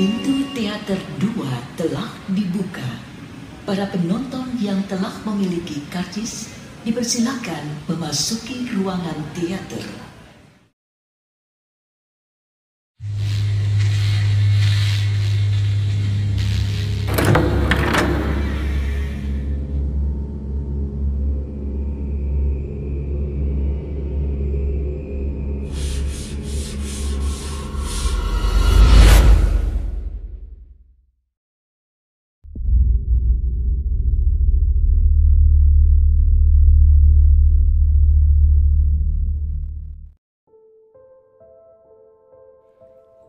Pintu teater 2 telah dibuka. Para penonton yang telah memiliki karcis dipersilakan memasuki ruangan teater.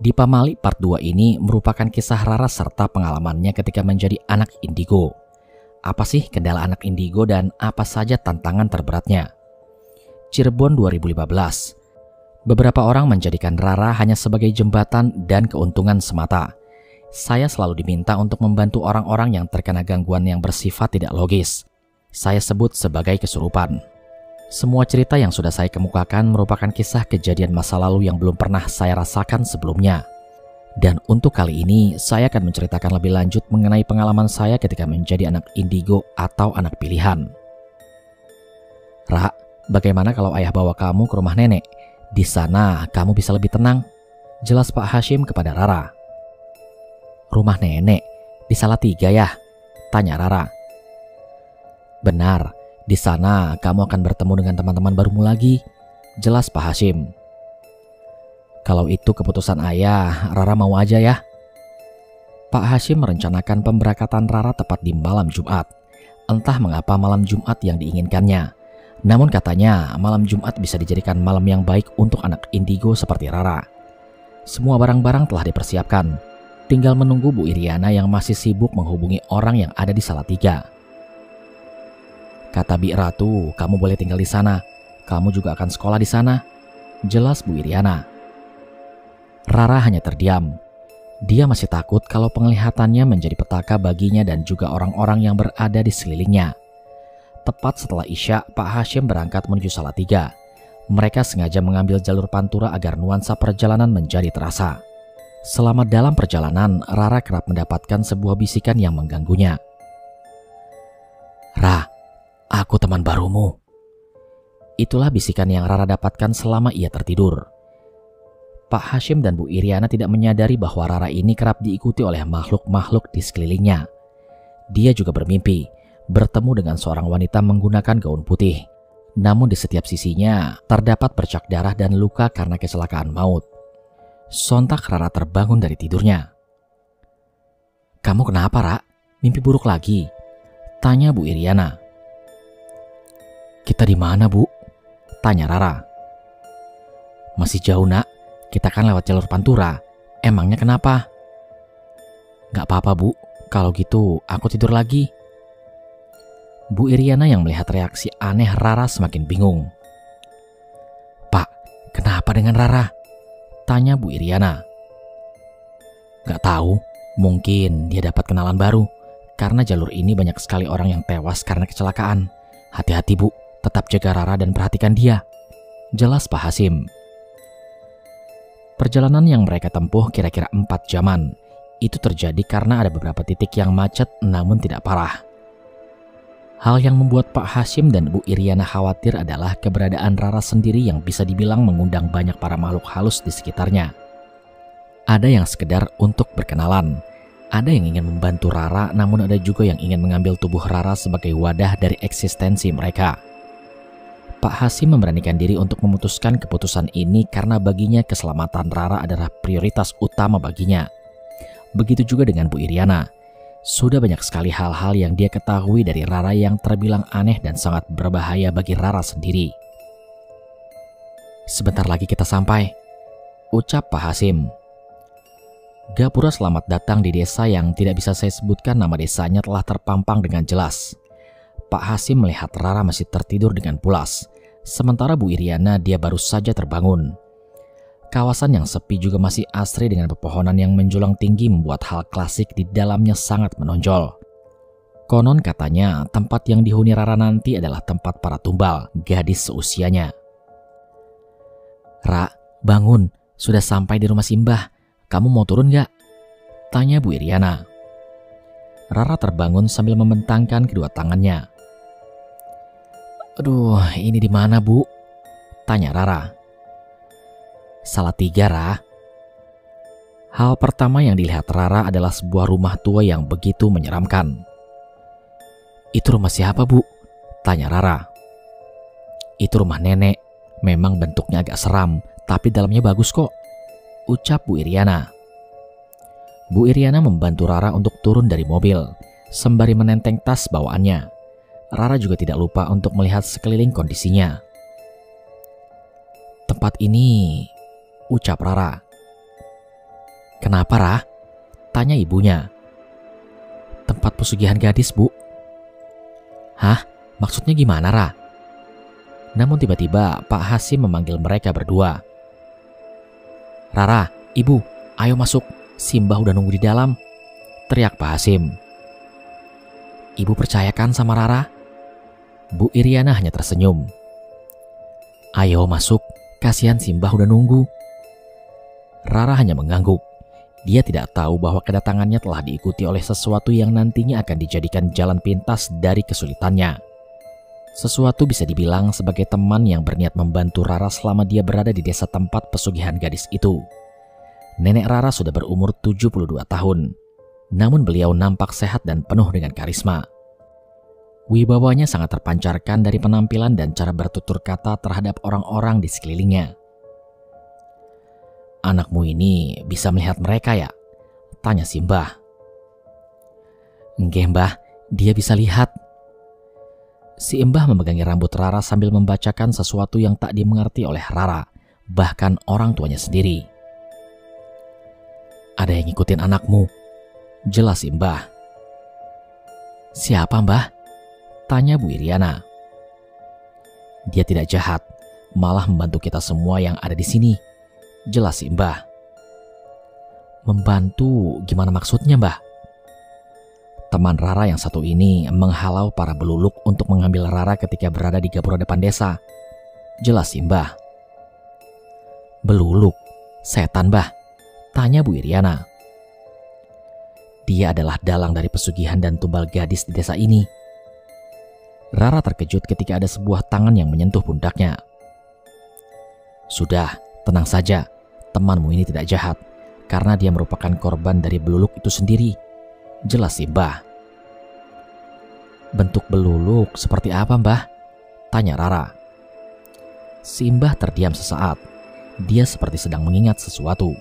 Di Pamali part 2 ini merupakan kisah Rara serta pengalamannya ketika menjadi anak indigo. Apa sih kendala anak indigo dan apa saja tantangan terberatnya? Cirebon 2015. Beberapa orang menjadikan Rara hanya sebagai jembatan dan keuntungan semata. Saya selalu diminta untuk membantu orang-orang yang terkena gangguan yang bersifat tidak logis. Saya sebut sebagai kesurupan. Semua cerita yang sudah saya kemukakan merupakan kisah kejadian masa lalu yang belum pernah saya rasakan sebelumnya. Dan untuk kali ini, saya akan menceritakan lebih lanjut mengenai pengalaman saya ketika menjadi anak indigo atau anak pilihan. Ra, bagaimana kalau ayah bawa kamu ke rumah nenek? Di sana kamu bisa lebih tenang, jelas Pak Hashim kepada Rara. Rumah nenek? Di Salatiga ya? Tanya Rara. Benar. Di sana kamu akan bertemu dengan teman-teman barumu lagi, jelas Pak Hashim. Kalau itu keputusan ayah, Rara mau aja ya. Pak Hashim merencanakan pemberangkatan Rara tepat di malam Jumat. Entah mengapa malam Jumat yang diinginkannya. Namun katanya malam Jumat bisa dijadikan malam yang baik untuk anak indigo seperti Rara. Semua barang-barang telah dipersiapkan. Tinggal menunggu Bu Iriana yang masih sibuk menghubungi orang yang ada di Salatiga. Kata Bi Ratu, kamu boleh tinggal di sana. Kamu juga akan sekolah di sana, jelas Bu Iriana. Rara hanya terdiam. Dia masih takut kalau penglihatannya menjadi petaka baginya dan juga orang-orang yang berada di sekelilingnya. Tepat setelah Isya, Pak Hashim berangkat menuju Salatiga. Mereka sengaja mengambil jalur Pantura agar nuansa perjalanan menjadi terasa. Selama dalam perjalanan, Rara kerap mendapatkan sebuah bisikan yang mengganggunya. Ra, aku teman barumu. Itulah bisikan yang Rara dapatkan selama ia tertidur. Pak Hashim dan Bu Iriana tidak menyadari bahwa Rara ini kerap diikuti oleh makhluk-makhluk di sekelilingnya. Dia juga bermimpi bertemu dengan seorang wanita menggunakan gaun putih. Namun di setiap sisinya terdapat bercak darah dan luka karena kecelakaan maut. Sontak Rara terbangun dari tidurnya. Kamu kenapa, Ra? Mimpi buruk lagi? Tanya Bu Iriana. Kita di mana, Bu? Tanya Rara. Masih jauh, Nak. Kita kan lewat jalur Pantura. Emangnya kenapa? Gak apa-apa, Bu. Kalau gitu, aku tidur lagi. Bu Iriana yang melihat reaksi aneh Rara semakin bingung. Pak, kenapa dengan Rara? Tanya Bu Iriana. Gak tahu. Mungkin dia dapat kenalan baru. Karena jalur ini banyak sekali orang yang tewas karena kecelakaan. Hati-hati, Bu. Tetap jaga Rara dan perhatikan dia, jelas Pak Hashim. Perjalanan yang mereka tempuh kira-kira 4 jaman. Itu terjadi karena ada beberapa titik yang macet namun tidak parah. Hal yang membuat Pak Hashim dan Bu Iriana khawatir adalah keberadaan Rara sendiri yang bisa dibilang mengundang banyak para makhluk halus di sekitarnya. Ada yang sekedar untuk berkenalan. Ada yang ingin membantu Rara, namun ada juga yang ingin mengambil tubuh Rara sebagai wadah dari eksistensi mereka. Pak Hashim memberanikan diri untuk memutuskan keputusan ini karena baginya keselamatan Rara adalah prioritas utama baginya. Begitu juga dengan Bu Iriana. Sudah banyak sekali hal-hal yang dia ketahui dari Rara yang terbilang aneh dan sangat berbahaya bagi Rara sendiri. Sebentar lagi kita sampai, ucap Pak Hashim. Gapura selamat datang di desa yang tidak bisa saya sebutkan nama desanya telah terpampang dengan jelas. Pak Hashim melihat Rara masih tertidur dengan pulas. Sementara Bu Iriana dia baru saja terbangun. Kawasan yang sepi juga masih asri dengan pepohonan yang menjulang tinggi membuat hal klasik di dalamnya sangat menonjol. Konon katanya tempat yang dihuni Rara nanti adalah tempat para tumbal, gadis seusianya. Ra, bangun, sudah sampai di rumah Simbah. Kamu mau turun gak? Tanya Bu Iriana. Rara terbangun sambil membentangkan kedua tangannya. Aduh, ini di mana, Bu? Tanya Rara. Salatiga, Ra. Hal pertama yang dilihat Rara adalah sebuah rumah tua yang begitu menyeramkan. Itu rumah siapa, Bu? Tanya Rara. Itu rumah nenek. Memang bentuknya agak seram, tapi dalamnya bagus kok, ucap Bu Iriana. Bu Iriana membantu Rara untuk turun dari mobil, sembari menenteng tas bawaannya. Rara juga tidak lupa untuk melihat sekeliling kondisinya. Tempat ini, ucap Rara. Kenapa, Ra? Tanya ibunya. Tempat pesugihan gadis, Bu. Hah? Maksudnya gimana, Ra? Namun tiba-tiba Pak Hasim memanggil mereka berdua. Rara, Ibu, ayo masuk. Simbah udah nunggu di dalam, teriak Pak Hasim. Ibu percayakan sama Rara? Bu Iriana hanya tersenyum. Ayo masuk, kasihan Simbah udah nunggu. Rara hanya mengangguk. Dia tidak tahu bahwa kedatangannya telah diikuti oleh sesuatu yang nantinya akan dijadikan jalan pintas dari kesulitannya. Sesuatu bisa dibilang sebagai teman yang berniat membantu Rara selama dia berada di desa tempat pesugihan gadis itu. Nenek Rara sudah berumur 72 tahun, namun beliau nampak sehat dan penuh dengan karisma. Wibawanya sangat terpancarkan dari penampilan dan cara bertutur kata terhadap orang-orang di sekelilingnya. Anakmu ini bisa melihat mereka ya? Tanya Simbah. Enggak, Mbah, dia bisa lihat. Si Embah memegangi rambut Rara sambil membacakan sesuatu yang tak dimengerti oleh Rara, bahkan orang tuanya sendiri. Ada yang ngikutin anakmu, jelas Mbah. Siapa, Mbah? Tanya Bu Iriana. Dia tidak jahat, malah membantu kita semua yang ada di sini, jelas Mbah. Membantu gimana maksudnya, Mbah? Teman Rara yang satu ini menghalau para beluluk untuk mengambil Rara ketika berada di gapura depan desa, jelas Mbah. Beluluk? Setan, Mbah? Tanya Bu Iriana. Dia adalah dalang dari pesugihan dan tumbal gadis di desa ini. Rara terkejut ketika ada sebuah tangan yang menyentuh pundaknya. Sudah, tenang saja. Temanmu ini tidak jahat, karena dia merupakan korban dari beluluk itu sendiri, jelas Mbah. Bentuk beluluk seperti apa, Mbah? Tanya Rara. Si Mbah terdiam sesaat. Dia seperti sedang mengingat sesuatu.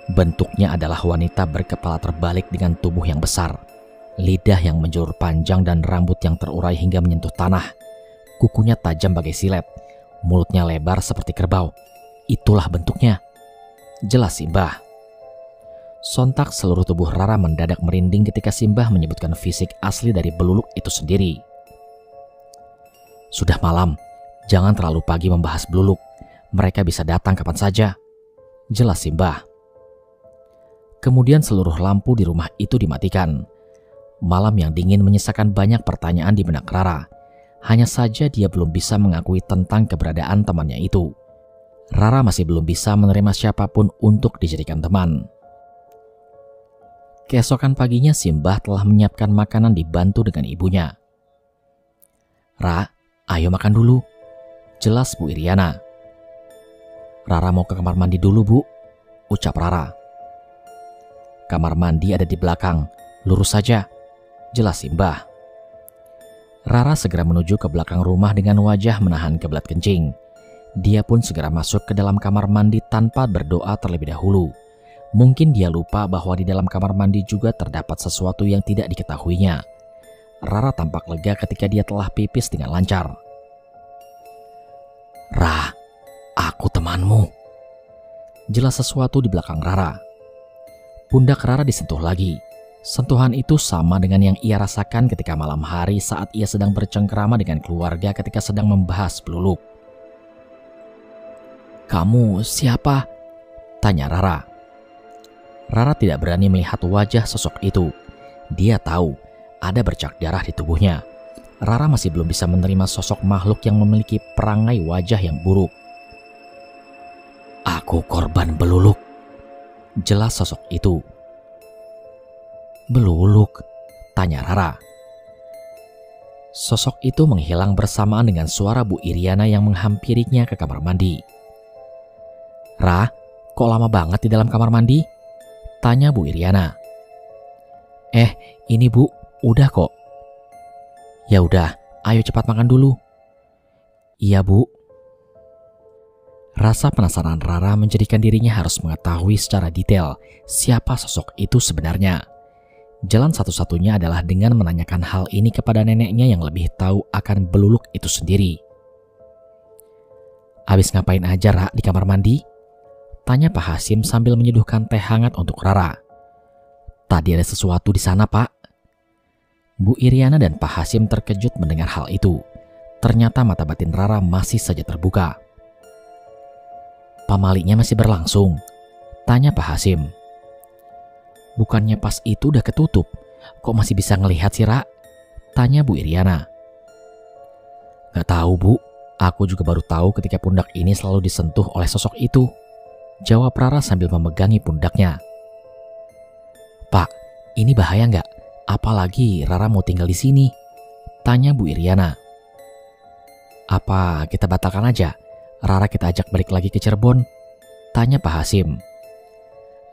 Bentuknya adalah wanita berkepala terbalik dengan tubuh yang besar, lidah yang menjulur panjang dan rambut yang terurai hingga menyentuh tanah. Kukunya tajam bagai silet, mulutnya lebar seperti kerbau. Itulah bentuknya, jelas Simbah. Sontak seluruh tubuh Rara mendadak merinding ketika Simbah menyebutkan fisik asli dari beluluk itu sendiri. Sudah malam, jangan terlalu pagi membahas beluluk. Mereka bisa datang kapan saja, jelas Simbah. Kemudian seluruh lampu di rumah itu dimatikan. Malam yang dingin menyisakan banyak pertanyaan di benak Rara. Hanya saja dia belum bisa mengakui tentang keberadaan temannya itu. Rara masih belum bisa menerima siapapun untuk dijadikan teman. Keesokan paginya Simbah telah menyiapkan makanan dibantu dengan ibunya. Ra, ayo makan dulu, jelas Bu Iriana. Rara mau ke kamar mandi dulu, Bu, ucap Rara. Kamar mandi ada di belakang, lurus saja, jelas Simbah. Rara segera menuju ke belakang rumah dengan wajah menahan kebelat kencing. Dia pun segera masuk ke dalam kamar mandi tanpa berdoa terlebih dahulu. Mungkin dia lupa bahwa di dalam kamar mandi juga terdapat sesuatu yang tidak diketahuinya. Rara tampak lega ketika dia telah pipis dengan lancar. Ra, aku temanmu, jelas sesuatu di belakang Rara. Pundak Rara disentuh lagi. Sentuhan itu sama dengan yang ia rasakan ketika malam hari saat ia sedang bercengkrama dengan keluarga ketika sedang membahas beluluk. Kamu siapa? Tanya Rara. Rara tidak berani melihat wajah sosok itu. Dia tahu ada bercak darah di tubuhnya. Rara masih belum bisa menerima sosok makhluk yang memiliki perangai wajah yang buruk. Aku korban beluluk, jelas sosok itu. Beluluk, tanya Rara. Sosok itu menghilang bersamaan dengan suara Bu Iriana yang menghampirinya ke kamar mandi. Ra, kok lama banget di dalam kamar mandi? Tanya Bu Iriana. Ini Bu, udah kok. Ya udah, ayo cepat makan dulu. Iya Bu. Rasa penasaran Rara menjadikan dirinya harus mengetahui secara detail siapa sosok itu sebenarnya. Jalan satu-satunya adalah dengan menanyakan hal ini kepada neneknya yang lebih tahu akan beluluk itu sendiri. Habis ngapain aja Ra di kamar mandi? Tanya Pak Hasim sambil menyeduhkan teh hangat untuk Rara. Tadi ada sesuatu di sana, Pak. Bu Iriana dan Pak Hasim terkejut mendengar hal itu. Ternyata mata batin Rara masih saja terbuka. Pamaliknya masih berlangsung? Tanya Pak Hasim. Bukannya pas itu udah ketutup, kok masih bisa ngelihat sih, Ra? Tanya Bu Iriana. Gak tahu Bu, aku juga baru tahu ketika pundak ini selalu disentuh oleh sosok itu. Jawab Rara sambil memegangi pundaknya. Pak, ini bahaya nggak? Apalagi Rara mau tinggal di sini? Tanya Bu Iriana. Apa kita batalkan aja? Rara kita ajak balik lagi ke Cirebon? Tanya Pak Hasim.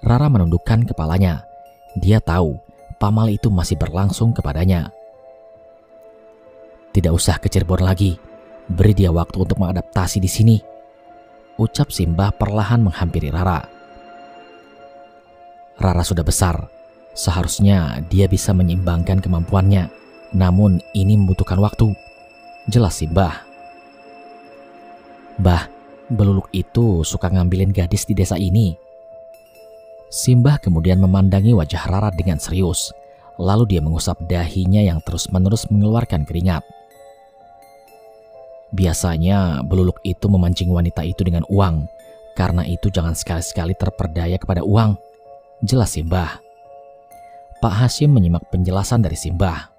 Rara menundukkan kepalanya. Dia tahu pamal itu masih berlangsung kepadanya. Tidak usah ke Cirebon lagi. Beri dia waktu untuk mengadaptasi di sini. Ucap Simbah perlahan menghampiri Rara. Rara sudah besar. Seharusnya dia bisa menyeimbangkan kemampuannya. Namun ini membutuhkan waktu. Jelas Simbah. Bah, beluluk itu suka ngambilin gadis di desa ini. Simbah kemudian memandangi wajah Rara dengan serius. Lalu dia mengusap dahinya yang terus-menerus mengeluarkan keringat. Biasanya beluluk itu memancing wanita itu dengan uang. Karena itu jangan sekali-sekali terperdaya kepada uang. Jelas Simbah. Pak Hasim menyimak penjelasan dari Simbah.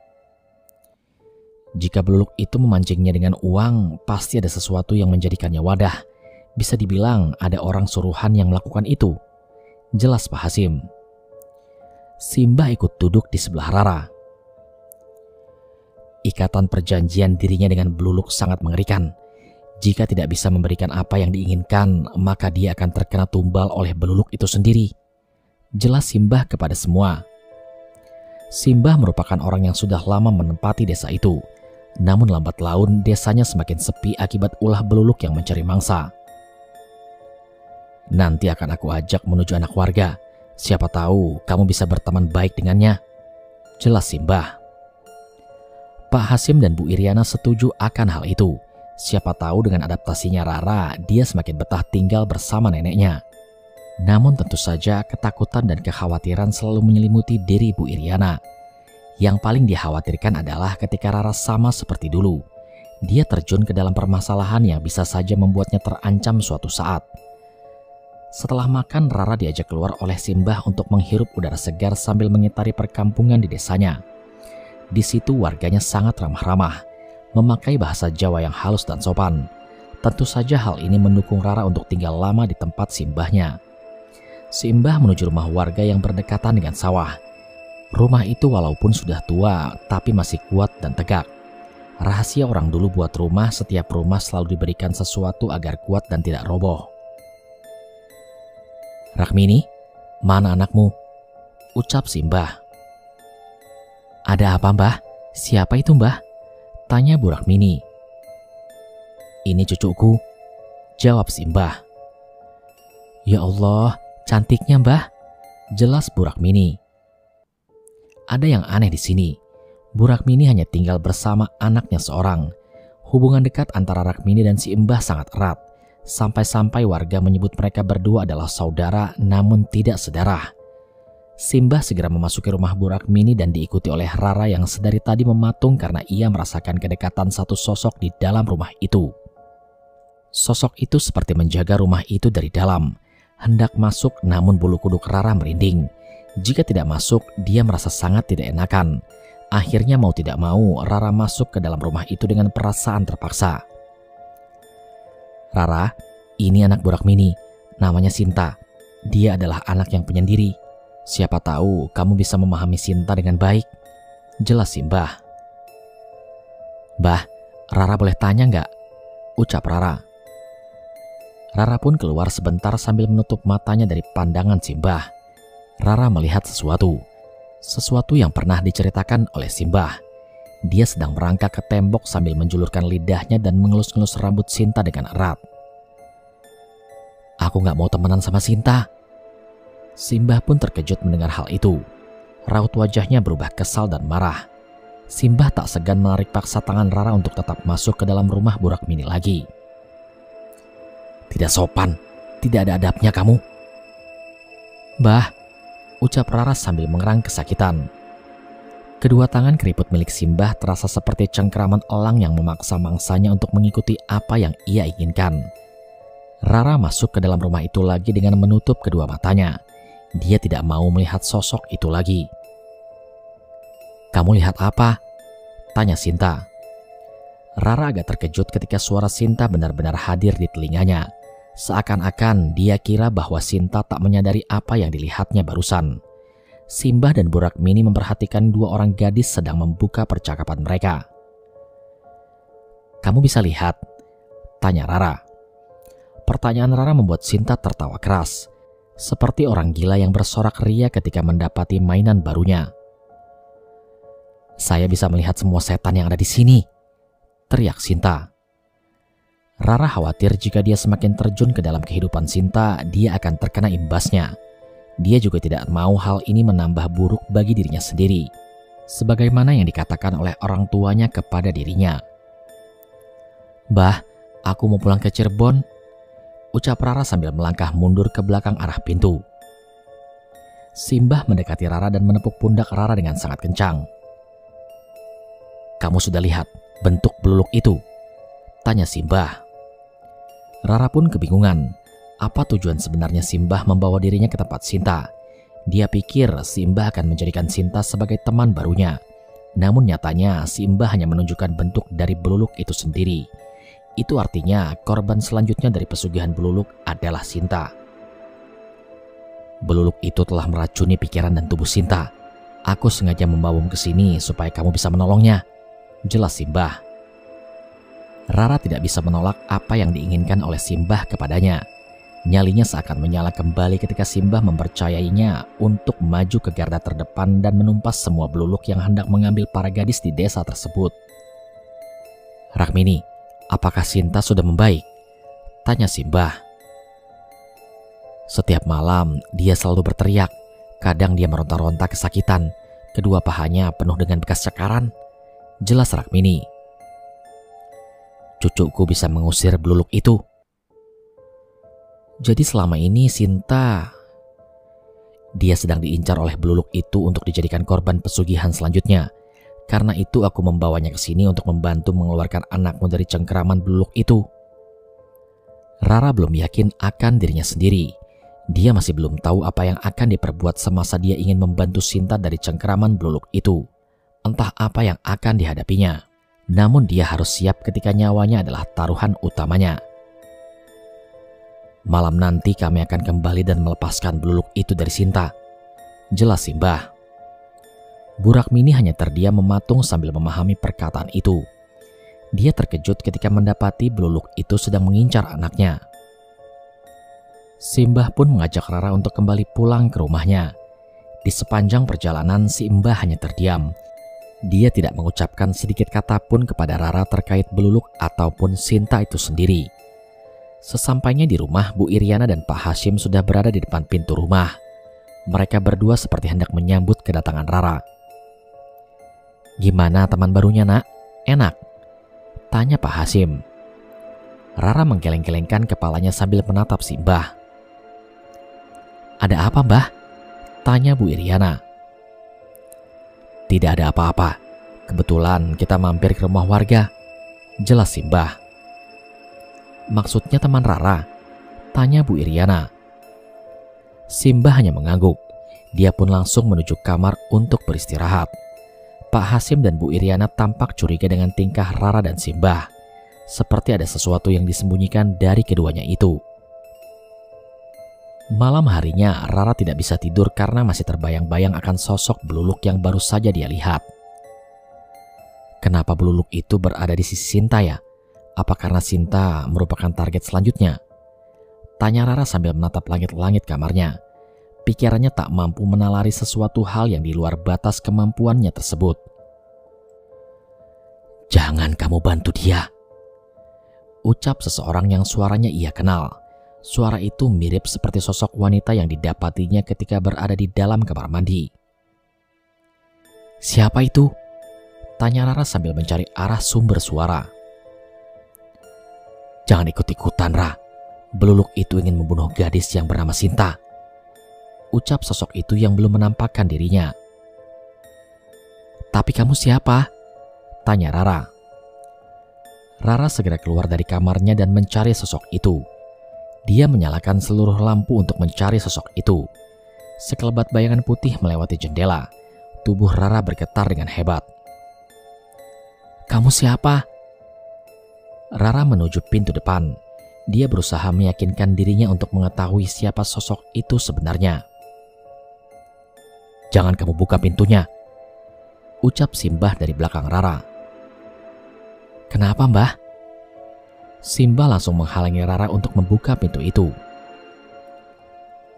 Jika beluluk itu memancingnya dengan uang, pasti ada sesuatu yang menjadikannya wadah. Bisa dibilang ada orang suruhan yang melakukan itu. Jelas Pak Hasim. Simbah ikut duduk di sebelah Rara. Ikatan perjanjian dirinya dengan beluluk sangat mengerikan. Jika tidak bisa memberikan apa yang diinginkan, maka dia akan terkena tumbal oleh beluluk itu sendiri. Jelas Simbah kepada semua. Simbah merupakan orang yang sudah lama menempati desa itu. Namun lambat laun desanya semakin sepi akibat ulah beluluk yang mencari mangsa. Nanti akan aku ajak menuju anak warga. Siapa tahu kamu bisa berteman baik dengannya. Jelas Simbah. Pak Hasim dan Bu Iriana setuju akan hal itu. Siapa tahu dengan adaptasinya Rara, dia semakin betah tinggal bersama neneknya. Namun tentu saja ketakutan dan kekhawatiran selalu menyelimuti diri Bu Iriana. Yang paling dikhawatirkan adalah ketika Rara sama seperti dulu. Dia terjun ke dalam permasalahan yang bisa saja membuatnya terancam suatu saat. Setelah makan, Rara diajak keluar oleh Simbah untuk menghirup udara segar sambil mengitari perkampungan di desanya. Di situ warganya sangat ramah-ramah, memakai bahasa Jawa yang halus dan sopan. Tentu saja hal ini mendukung Rara untuk tinggal lama di tempat Simbahnya. Simbah menuju rumah warga yang berdekatan dengan sawah. Rumah itu walaupun sudah tua, tapi masih kuat dan tegak. Rahasia orang dulu buat rumah, setiap rumah selalu diberikan sesuatu agar kuat dan tidak roboh. Rakmini, mana anakmu? Ucap Simbah. Ada apa Mbah? Siapa itu Mbah? Tanya Bu Rakmini. Ini cucuku, jawab Simbah. Ya Allah, cantiknya Mbah. Jelas Bu Rakmini. Ada yang aneh di sini. Bu Rakmini hanya tinggal bersama anaknya seorang. Hubungan dekat antara Rakmini dan si Mbah sangat erat. Sampai-sampai warga menyebut mereka berdua adalah saudara namun tidak sedarah. Simbah segera memasuki rumah Bu Rakmini dan diikuti oleh Rara yang sedari tadi mematung karena ia merasakan kedekatan satu sosok di dalam rumah itu. Sosok itu seperti menjaga rumah itu dari dalam. Hendak masuk namun bulu kuduk Rara merinding. Jika tidak masuk, dia merasa sangat tidak enakan. Akhirnya mau tidak mau, Rara masuk ke dalam rumah itu dengan perasaan terpaksa. Rara, ini anak Bu Rakmini, namanya Sinta. Dia adalah anak yang penyendiri. Siapa tahu kamu bisa memahami Sinta dengan baik, jelas Simbah. Mbah, Rara boleh tanya nggak? Ucap Rara. Rara pun keluar sebentar sambil menutup matanya dari pandangan Simbah. Rara melihat sesuatu yang pernah diceritakan oleh Simbah. Dia sedang merangkak ke tembok sambil menjulurkan lidahnya dan mengelus-ngelus rambut Sinta dengan erat. Aku nggak mau temenan sama Sinta. Simbah pun terkejut mendengar hal itu. Raut wajahnya berubah kesal dan marah. Simbah tak segan menarik paksa tangan Rara untuk tetap masuk ke dalam rumah Burak Mini lagi. Tidak sopan, tidak ada adabnya kamu. Mbah, ucap Rara sambil mengerang kesakitan. Kedua tangan keriput milik Simbah terasa seperti cengkeraman elang yang memaksa mangsanya untuk mengikuti apa yang ia inginkan. Rara masuk ke dalam rumah itu lagi dengan menutup kedua matanya. Dia tidak mau melihat sosok itu lagi. Kamu lihat apa? Tanya Sinta. Rara agak terkejut ketika suara Sinta benar-benar hadir di telinganya. Seakan-akan dia kira bahwa Sinta tak menyadari apa yang dilihatnya barusan. Simbah dan Burak Mini memperhatikan dua orang gadis sedang membuka percakapan mereka. Kamu bisa lihat? Tanya Rara. Pertanyaan Rara membuat Sinta tertawa keras, seperti orang gila yang bersorak ria ketika mendapati mainan barunya. Saya bisa melihat semua setan yang ada di sini, teriak Sinta. Rara khawatir jika dia semakin terjun ke dalam kehidupan Sinta, dia akan terkena imbasnya. Dia juga tidak mau hal ini menambah buruk bagi dirinya sendiri, sebagaimana yang dikatakan oleh orang tuanya kepada dirinya. Mbah, aku mau pulang ke Cirebon, ucap Rara sambil melangkah mundur ke belakang arah pintu. Simbah mendekati Rara dan menepuk pundak Rara dengan sangat kencang. Kamu sudah lihat bentuk beluluk itu? Tanya Simbah. Rara pun kebingungan. Apa tujuan sebenarnya Simbah membawa dirinya ke tempat Sinta? Dia pikir Simbah akan menjadikan Sinta sebagai teman barunya. Namun nyatanya Simbah hanya menunjukkan bentuk dari beluluk itu sendiri. Itu artinya korban selanjutnya dari pesugihan beluluk adalah Sinta. Beluluk itu telah meracuni pikiran dan tubuh Sinta. Aku sengaja membawamu ke sini supaya kamu bisa menolongnya, jelas Simbah. Rara tidak bisa menolak apa yang diinginkan oleh Simbah kepadanya. Nyalinya seakan menyala kembali ketika Simbah mempercayainya untuk maju ke garda terdepan dan menumpas semua beluluk yang hendak mengambil para gadis di desa tersebut. Rakmini, apakah Sinta sudah membaik? Tanya Simbah. Setiap malam dia selalu berteriak. Kadang dia meronta-ronta kesakitan. Kedua pahanya penuh dengan bekas cakaran, jelas Rakmini. Cucuku bisa mengusir beluluk itu. Jadi selama ini Sinta, dia sedang diincar oleh beluluk itu untuk dijadikan korban pesugihan selanjutnya. Karena itu aku membawanya ke sini untuk membantu mengeluarkan anakmu dari cengkeraman beluluk itu. Rara belum yakin akan dirinya sendiri. Dia masih belum tahu apa yang akan diperbuat semasa dia ingin membantu Sinta dari cengkeraman beluluk itu. Entah apa yang akan dihadapinya. Namun dia harus siap ketika nyawanya adalah taruhan utamanya. Malam nanti kami akan kembali dan melepaskan beluluk itu dari Sinta, jelas Simbah. Burak Mini hanya terdiam mematung sambil memahami perkataan itu. Dia terkejut ketika mendapati beluluk itu sedang mengincar anaknya. Simbah pun mengajak Rara untuk kembali pulang ke rumahnya. Di sepanjang perjalanan Simbah hanya terdiam. Dia tidak mengucapkan sedikit kata pun kepada Rara terkait beluluk ataupun Sinta itu sendiri. Sesampainya di rumah, Bu Iriana dan Pak Hashim sudah berada di depan pintu rumah. Mereka berdua seperti hendak menyambut kedatangan Rara. Gimana teman barunya, Nak? Enak? Tanya Pak Hashim. Rara menggeleng-gelengkan kepalanya sambil menatap Simbah. Ada apa, Mbah? Tanya Bu Iriana. Tidak ada apa-apa. Kebetulan kita mampir ke rumah warga, jelas Simbah. Maksudnya teman Rara? Tanya Bu Iriana. Simbah hanya mengangguk. Dia pun langsung menuju kamar untuk beristirahat. Pak Hashim dan Bu Iriana tampak curiga dengan tingkah Rara dan Simbah. Seperti ada sesuatu yang disembunyikan dari keduanya itu. Malam harinya Rara tidak bisa tidur karena masih terbayang-bayang akan sosok Bluluk yang baru saja dia lihat. Kenapa Bluluk itu berada di sisi Sinta ya? Apa karena Sinta merupakan target selanjutnya? Tanya Rara sambil menatap langit-langit kamarnya. Pikirannya tak mampu menalari sesuatu hal yang di luar batas kemampuannya tersebut. "Jangan kamu bantu dia," ucap seseorang yang suaranya ia kenal. Suara itu mirip seperti sosok wanita yang didapatinya ketika berada di dalam kamar mandi. "Siapa itu?" tanya Rara sambil mencari arah sumber suara. "Jangan ikut-ikutan, Ra. Bluluk itu ingin membunuh gadis yang bernama Sinta," ucap sosok itu yang belum menampakkan dirinya. "Tapi kamu siapa?" tanya Rara. Rara segera keluar dari kamarnya dan mencari sosok itu. Dia menyalakan seluruh lampu untuk mencari sosok itu. Sekelebat bayangan putih melewati jendela. Tubuh Rara bergetar dengan hebat. "Kamu siapa?" Rara menuju pintu depan. Dia berusaha meyakinkan dirinya untuk mengetahui siapa sosok itu sebenarnya. "Jangan kamu buka pintunya," ucap Simbah dari belakang Rara. "Kenapa, Mbah?" Simbah langsung menghalangi Rara untuk membuka pintu itu.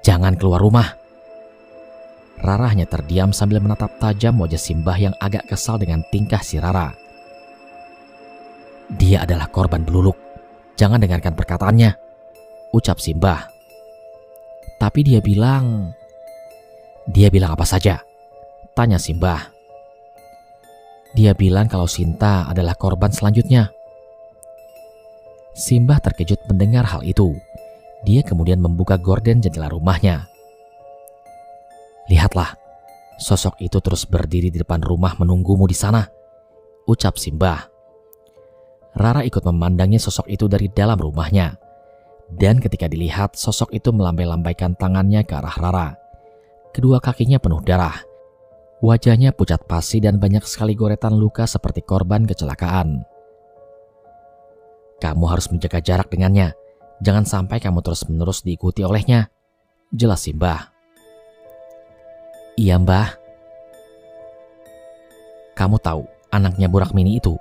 "Jangan keluar rumah." Rara hanya terdiam sambil menatap tajam wajah Simbah yang agak kesal dengan tingkah si Rara. "Dia adalah korban Bluluk. Jangan dengarkan perkataannya," ucap Simbah. "Tapi dia bilang..." "Dia bilang apa saja?" tanya Simbah. "Dia bilang kalau Sinta adalah korban selanjutnya." Simbah terkejut mendengar hal itu. Dia kemudian membuka gorden jendela rumahnya. "Lihatlah, sosok itu terus berdiri di depan rumah menunggumu di sana," ucap Simbah. Rara ikut memandangi sosok itu dari dalam rumahnya. Dan ketika dilihat, sosok itu melambai-lambaikan tangannya ke arah Rara. Kedua kakinya penuh darah. Wajahnya pucat pasi dan banyak sekali goretan luka seperti korban kecelakaan. "Kamu harus menjaga jarak dengannya. Jangan sampai kamu terus-menerus diikuti olehnya," jelas Simbah. "Iya, Mbah." "Kamu tahu anaknya Bu Rakmini itu?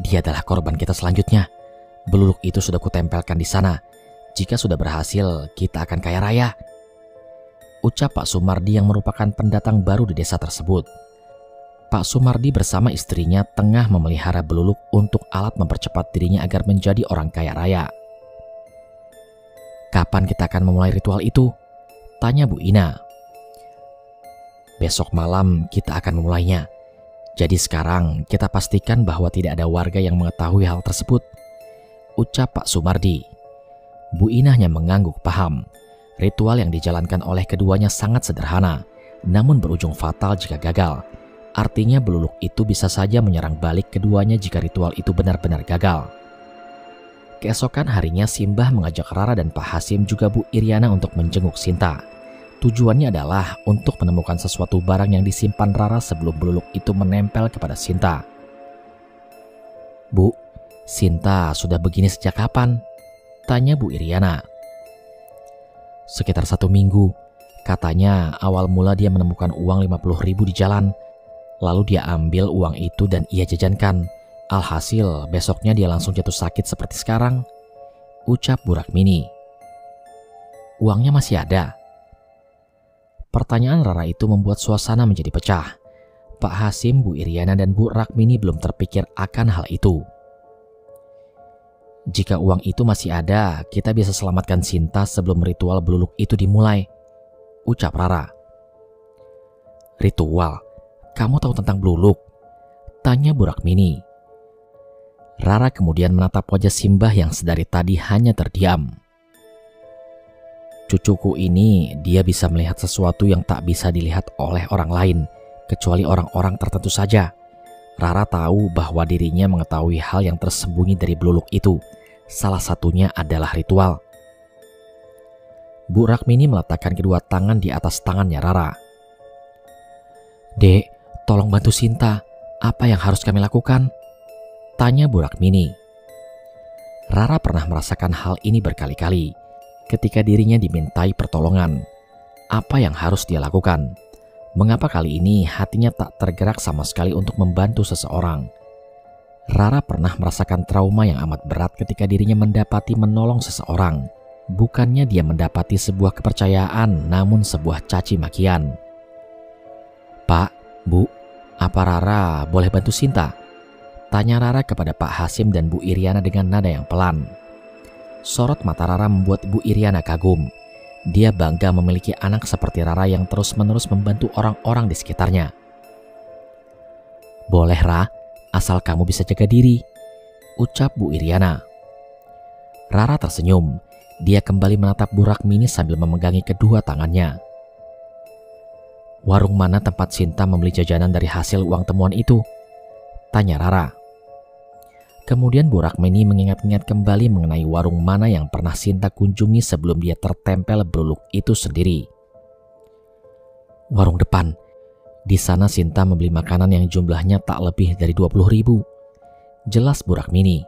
Dia adalah korban kita selanjutnya. Bluluk itu sudah kutempelkan di sana. Jika sudah berhasil, kita akan kaya raya," ucap Pak Sumardi yang merupakan pendatang baru di desa tersebut. Pak Sumardi bersama istrinya tengah memelihara Bluluk untuk alat mempercepat dirinya agar menjadi orang kaya raya. "Kapan kita akan memulai ritual itu?" tanya Bu Ina. "Besok malam kita akan memulainya. Jadi sekarang kita pastikan bahwa tidak ada warga yang mengetahui hal tersebut," ucap Pak Sumardi. Bu Ina hanya mengangguk paham. Ritual yang dijalankan oleh keduanya sangat sederhana, namun berujung fatal jika gagal. Artinya Bluluk itu bisa saja menyerang balik keduanya jika ritual itu benar-benar gagal. Keesokan harinya Simbah mengajak Rara dan Pak Hasim juga Bu Iriana untuk menjenguk Sinta. Tujuannya adalah untuk menemukan sesuatu barang yang disimpan Rara sebelum Bluluk itu menempel kepada Sinta. "Bu, Sinta sudah begini sejak kapan?" tanya Bu Iriana. "Sekitar 1 minggu. Katanya awal mula dia menemukan uang 50.000 di jalan. Lalu dia ambil uang itu dan ia jajankan. Alhasil besoknya dia langsung jatuh sakit seperti sekarang," ucap Bu Rakmini. "Uangnya masih ada?" Pertanyaan Rara itu membuat suasana menjadi pecah. Pak Hasim, Bu Iriana, dan Bu Rakmini belum terpikir akan hal itu. "Jika uang itu masih ada, kita bisa selamatkan Sinta sebelum ritual Bluluk itu dimulai," ucap Rara. "Ritual? Kamu tahu tentang Bluluk?" tanya Bu Rakmini. Rara kemudian menatap wajah Simbah yang sedari tadi hanya terdiam. "Cucuku ini, dia bisa melihat sesuatu yang tak bisa dilihat oleh orang lain, kecuali orang-orang tertentu saja. Rara tahu bahwa dirinya mengetahui hal yang tersembunyi dari Bluluk itu. Salah satunya adalah ritual." Bu Rakmini meletakkan kedua tangan di atas tangannya Rara. "Dek, tolong bantu Sinta. Apa yang harus kami lakukan?" tanya Bu Rakmini. Rara pernah merasakan hal ini berkali-kali. ketika dirinya dimintai pertolongan. Apa yang harus dia lakukan? Mengapa kali ini hatinya tak tergerak sama sekali untuk membantu seseorang? Rara pernah merasakan trauma yang amat berat ketika dirinya mendapati menolong seseorang. Bukannya dia mendapati sebuah kepercayaan, namun sebuah caci makian. "Pak, Bu, apa Rara boleh bantu Sinta?" tanya Rara kepada Pak Hasim dan Bu Iriana dengan nada yang pelan. Sorot mata Rara membuat Bu Iriana kagum. Dia bangga memiliki anak seperti Rara yang terus-menerus membantu orang-orang di sekitarnya. "Boleh, Ra, asal kamu bisa jaga diri," ucap Bu Iriana. Rara tersenyum. Dia kembali menatap Bu Rakmini sambil memegangi kedua tangannya. "Warung mana tempat Sinta membeli jajanan dari hasil uang temuan itu?" tanya Rara. Kemudian Bu Rakmini mengingat-ingat kembali mengenai warung mana yang pernah Sinta kunjungi sebelum dia tertempel beruluk itu sendiri. "Warung depan. Di sana Sinta membeli makanan yang jumlahnya tak lebih dari 20.000, jelas Bu Rakmini.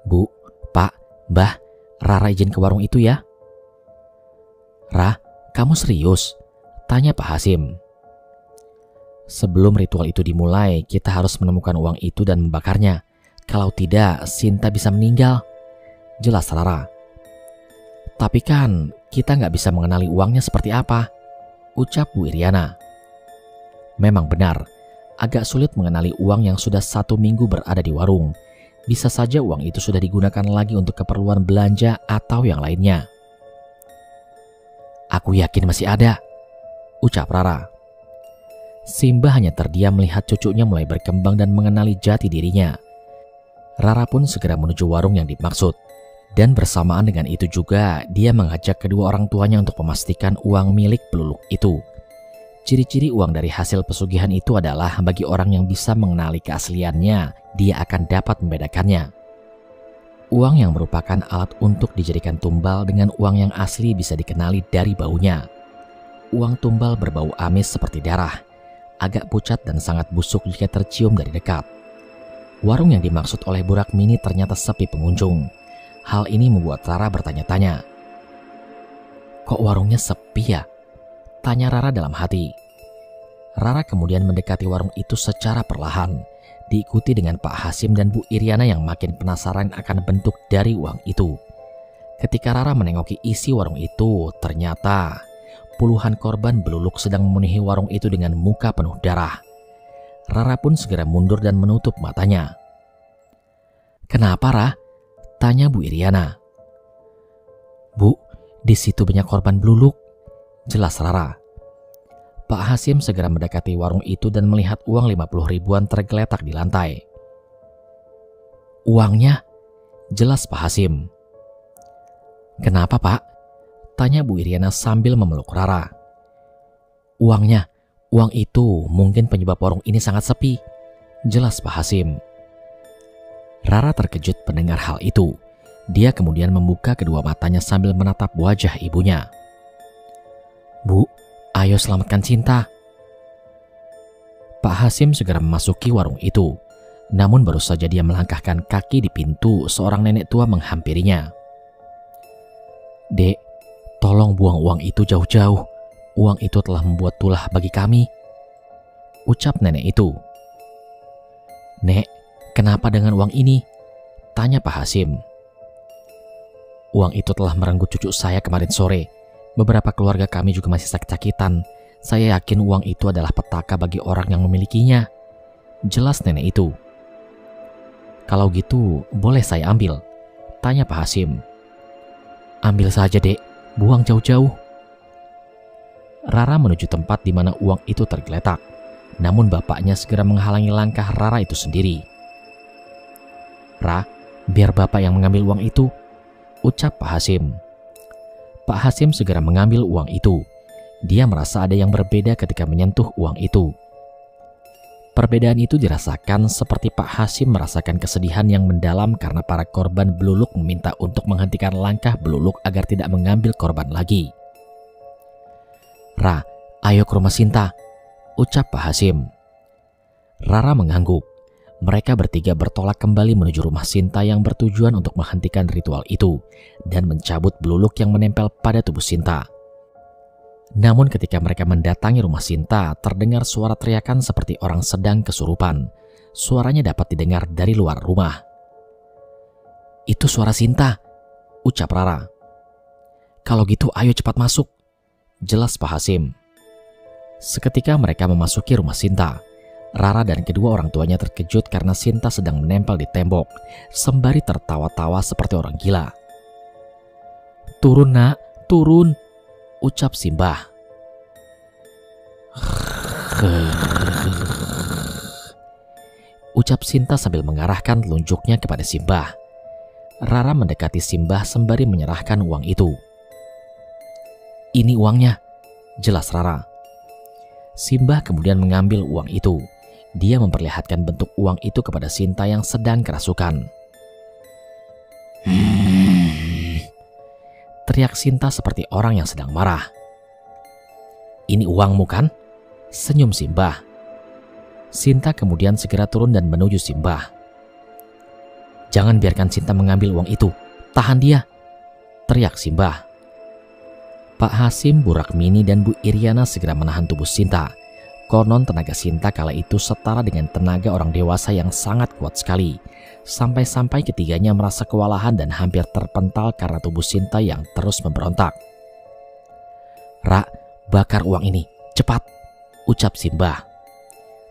"Bu, Pak, Mbah, Rara izin ke warung itu ya." "Ra, kamu serius?" tanya Pak Hasim. "Sebelum ritual itu dimulai, kita harus menemukan uang itu dan membakarnya. Kalau tidak, Sinta bisa meninggal," jelas Rara. "Tapi kan kita nggak bisa mengenali uangnya seperti apa," ucap Bu Iriana. Memang benar, agak sulit mengenali uang yang sudah 1 minggu berada di warung. Bisa saja uang itu sudah digunakan lagi untuk keperluan belanja atau yang lainnya. "Aku yakin masih ada," ucap Rara. Simba hanya terdiam melihat cucunya mulai berkembang dan mengenali jati dirinya. Rara pun segera menuju warung yang dimaksud. Dan bersamaan dengan itu juga, dia mengajak kedua orang tuanya untuk memastikan uang milik peluluk itu. Ciri-ciri uang dari hasil pesugihan itu adalah bagi orang yang bisa mengenali keasliannya, dia akan dapat membedakannya. Uang yang merupakan alat untuk dijadikan tumbal dengan uang yang asli bisa dikenali dari baunya. Uang tumbal berbau amis seperti darah, agak pucat dan sangat busuk jika tercium dari dekat. Warung yang dimaksud oleh Bu Rakmini ternyata sepi pengunjung. Hal ini membuat Rara bertanya-tanya. "Kok warungnya sepi ya?" tanya Rara dalam hati. Rara kemudian mendekati warung itu secara perlahan, diikuti dengan Pak Hasim dan Bu Iriana yang makin penasaran akan bentuk dari uang itu. Ketika Rara menengoki isi warung itu, ternyata puluhan korban beluluk sedang memenuhi warung itu dengan muka penuh darah. Rara pun segera mundur dan menutup matanya. "Kenapa, Ra?" tanya Bu Iriana. "Bu, di situ banyak korban beluluk," jelas Rara. Pak Hasim segera mendekati warung itu dan melihat uang 50 ribuan tergeletak di lantai. "Uangnya?" jelas Pak Hasim. "Kenapa, Pak?" tanya Bu Iriana sambil memeluk Rara. "Uangnya, uang itu mungkin penyebab warung ini sangat sepi," jelas Pak Hasim. Rara terkejut mendengar hal itu. Dia kemudian membuka kedua matanya sambil menatap wajah ibunya. "Bu, ayo selamatkan Sinta." Pak Hasim segera memasuki warung itu. Namun baru saja dia melangkahkan kaki di pintu, seorang nenek tua menghampirinya. "Dek, tolong buang uang itu jauh-jauh. Uang itu telah membuat tulah bagi kami," ucap nenek itu. "Nek, kenapa dengan uang ini?" tanya Pak Hasim. "Uang itu telah merenggut cucu saya kemarin sore. Beberapa keluarga kami juga masih sakit-sakitan. Saya yakin uang itu adalah petaka bagi orang yang memilikinya," jelas nenek itu. "Kalau gitu, boleh saya ambil?" tanya Pak Hasim. "Ambil saja, Dek. Buang jauh-jauh." Rara menuju tempat di mana uang itu tergeletak. Namun bapaknya segera menghalangi langkah Rara itu sendiri. "Ra, biar bapak yang mengambil uang itu," ucap Pak Hasim. Pak Hasim segera mengambil uang itu. Dia merasa ada yang berbeda ketika menyentuh uang itu. Perbedaan itu dirasakan seperti Pak Hasim merasakan kesedihan yang mendalam karena para korban beluluk meminta untuk menghentikan langkah beluluk agar tidak mengambil korban lagi. "Ra, ayo ke rumah Sinta," ucap Pak Hasim. Rara mengangguk. Mereka bertiga bertolak kembali menuju rumah Sinta yang bertujuan untuk menghentikan ritual itu dan mencabut beluluk yang menempel pada tubuh Sinta. Namun ketika mereka mendatangi rumah Sinta, terdengar suara teriakan seperti orang sedang kesurupan. Suaranya dapat didengar dari luar rumah. "Itu suara Sinta," ucap Rara. "Kalau gitu ayo cepat masuk," jelas Pak Hasim. Seketika mereka memasuki rumah Sinta. Rara dan kedua orang tuanya terkejut karena Sinta sedang menempel di tembok, sembari tertawa-tawa seperti orang gila. "Turun nak, turun," ucap Simbah. Ucap Sinta sambil mengarahkan telunjuknya kepada Simbah. Rara mendekati Simbah sembari menyerahkan uang itu. "Ini uangnya," jelas Rara. Simbah kemudian mengambil uang itu. Dia memperlihatkan bentuk uang itu kepada Sinta yang sedang kerasukan. Teriak Sinta seperti orang yang sedang marah. "Ini uangmu kan?" senyum Simbah. Sinta kemudian segera turun dan menuju Simbah. "Jangan biarkan Sinta mengambil uang itu. Tahan dia," teriak Simbah. Pak Hasim, Bu Rakmini, dan Bu Iriana segera menahan tubuh Sinta. Konon tenaga Sinta kala itu setara dengan tenaga orang dewasa yang sangat kuat sekali. Sampai-sampai ketiganya merasa kewalahan dan hampir terpental karena tubuh Sinta yang terus memberontak. "Ra, bakar uang ini, cepat," ucap Simbah.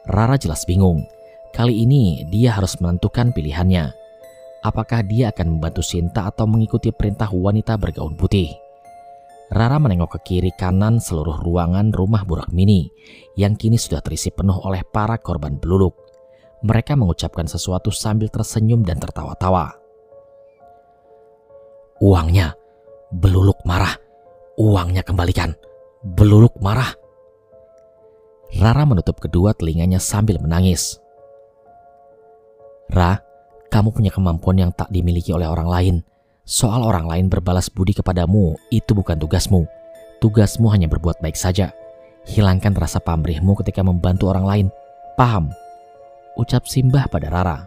Rara jelas bingung. Kali ini dia harus menentukan pilihannya. Apakah dia akan membantu Sinta atau mengikuti perintah wanita bergaun putih? Rara menengok ke kiri kanan seluruh ruangan rumah Bu Rakmini yang kini sudah terisi penuh oleh para korban beluluk. Mereka mengucapkan sesuatu sambil tersenyum dan tertawa-tawa. "Uangnya, beluluk marah. Uangnya kembalikan, beluluk marah." Rara menutup kedua telinganya sambil menangis. "Ra, kamu punya kemampuan yang tak dimiliki oleh orang lain. Soal orang lain berbalas budi kepadamu, itu bukan tugasmu. Tugasmu hanya berbuat baik saja. Hilangkan rasa pamrihmu ketika membantu orang lain. Paham?" ucap Simbah pada Rara.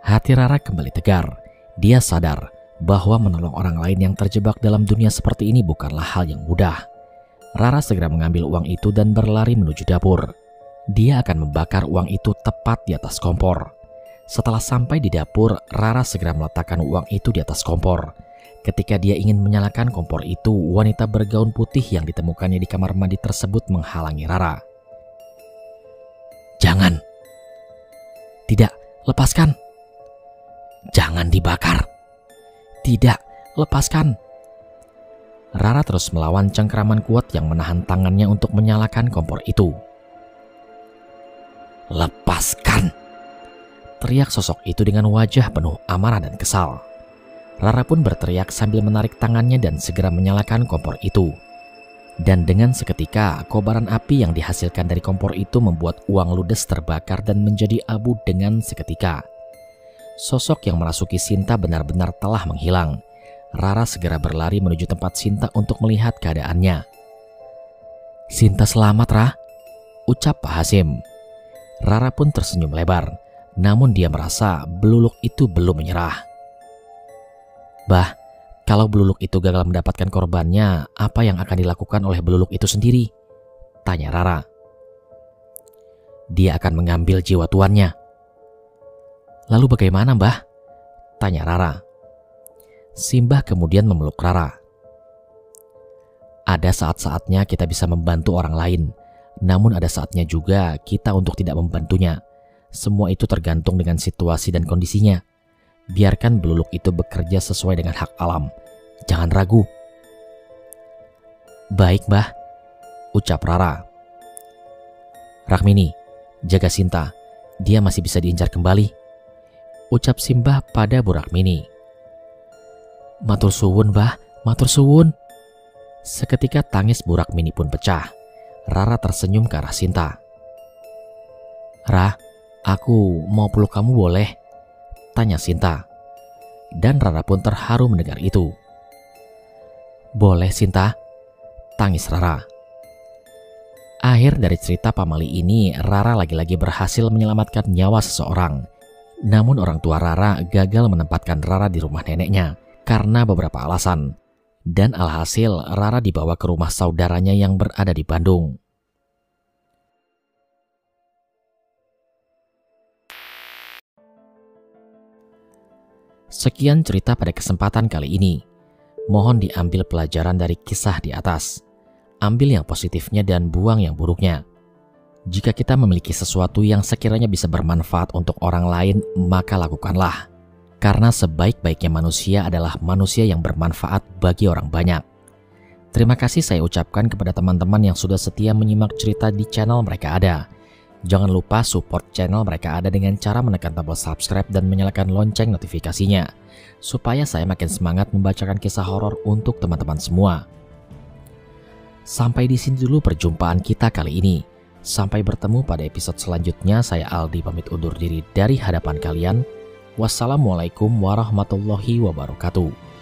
Hati Rara kembali tegar. Dia sadar bahwa menolong orang lain yang terjebak dalam dunia seperti ini bukanlah hal yang mudah. Rara segera mengambil uang itu dan berlari menuju dapur. Dia akan membakar uang itu tepat di atas kompor. Setelah sampai di dapur, Rara segera meletakkan uang itu di atas kompor. Ketika dia ingin menyalakan kompor itu, wanita bergaun putih yang ditemukannya di kamar mandi tersebut menghalangi Rara. "Jangan." "Tidak, lepaskan." "Jangan dibakar." "Tidak, lepaskan." Rara terus melawan cengkeraman kuat yang menahan tangannya untuk menyalakan kompor itu. "Lepaskan!" teriak sosok itu dengan wajah penuh amarah dan kesal. Rara pun berteriak sambil menarik tangannya dan segera menyalakan kompor itu. Dan dengan seketika, kobaran api yang dihasilkan dari kompor itu membuat uang ludes terbakar dan menjadi abu dengan seketika. Sosok yang merasuki Sinta benar-benar telah menghilang. Rara segera berlari menuju tempat Sinta untuk melihat keadaannya. "Sinta selamat, Ra," ucap Pak Hasim. Rara pun tersenyum lebar. Namun dia merasa beluluk itu belum menyerah. "Bah, kalau beluluk itu gagal mendapatkan korbannya, apa yang akan dilakukan oleh beluluk itu sendiri?" tanya Rara. "Dia akan mengambil jiwa tuannya." "Lalu bagaimana, Mbah?" tanya Rara. Simbah kemudian memeluk Rara. "Ada saat-saatnya kita bisa membantu orang lain, namun ada saatnya juga kita untuk tidak membantunya. Semua itu tergantung dengan situasi dan kondisinya. Biarkan beluluk itu bekerja sesuai dengan hak alam. Jangan ragu." "Baik, Mbah," ucap Rara. "Rakmini, jaga Sinta. Dia masih bisa diincar kembali," ucap Simbah pada Bu Rakmini. "Matur suwun, Mbah, matur suwun." Seketika tangis Bu Rakmini pun pecah. Rara tersenyum ke arah Sinta. "Ra, aku mau peluk kamu boleh?" tanya Sinta. Dan Rara pun terharu mendengar itu. "Boleh, Sinta," tangis Rara. Akhir dari cerita pamali ini, Rara lagi-lagi berhasil menyelamatkan nyawa seseorang. Namun orang tua Rara gagal menempatkan Rara di rumah neneknya karena beberapa alasan. Dan alhasil Rara dibawa ke rumah saudaranya yang berada di Bandung. Sekian cerita pada kesempatan kali ini. Mohon diambil pelajaran dari kisah di atas. Ambil yang positifnya dan buang yang buruknya. Jika kita memiliki sesuatu yang sekiranya bisa bermanfaat untuk orang lain, maka lakukanlah. Karena sebaik-baiknya manusia adalah manusia yang bermanfaat bagi orang banyak. Terima kasih saya ucapkan kepada teman-teman yang sudah setia menyimak cerita di channel Mereka Ada. Jangan lupa support channel Mereka Ada dengan cara menekan tombol subscribe dan menyalakan lonceng notifikasinya, supaya saya makin semangat membacakan kisah horor untuk teman-teman semua. Sampai di sini dulu perjumpaan kita kali ini. Sampai bertemu pada episode selanjutnya. Saya Aldi pamit undur diri dari hadapan kalian. Wassalamualaikum warahmatullahi wabarakatuh.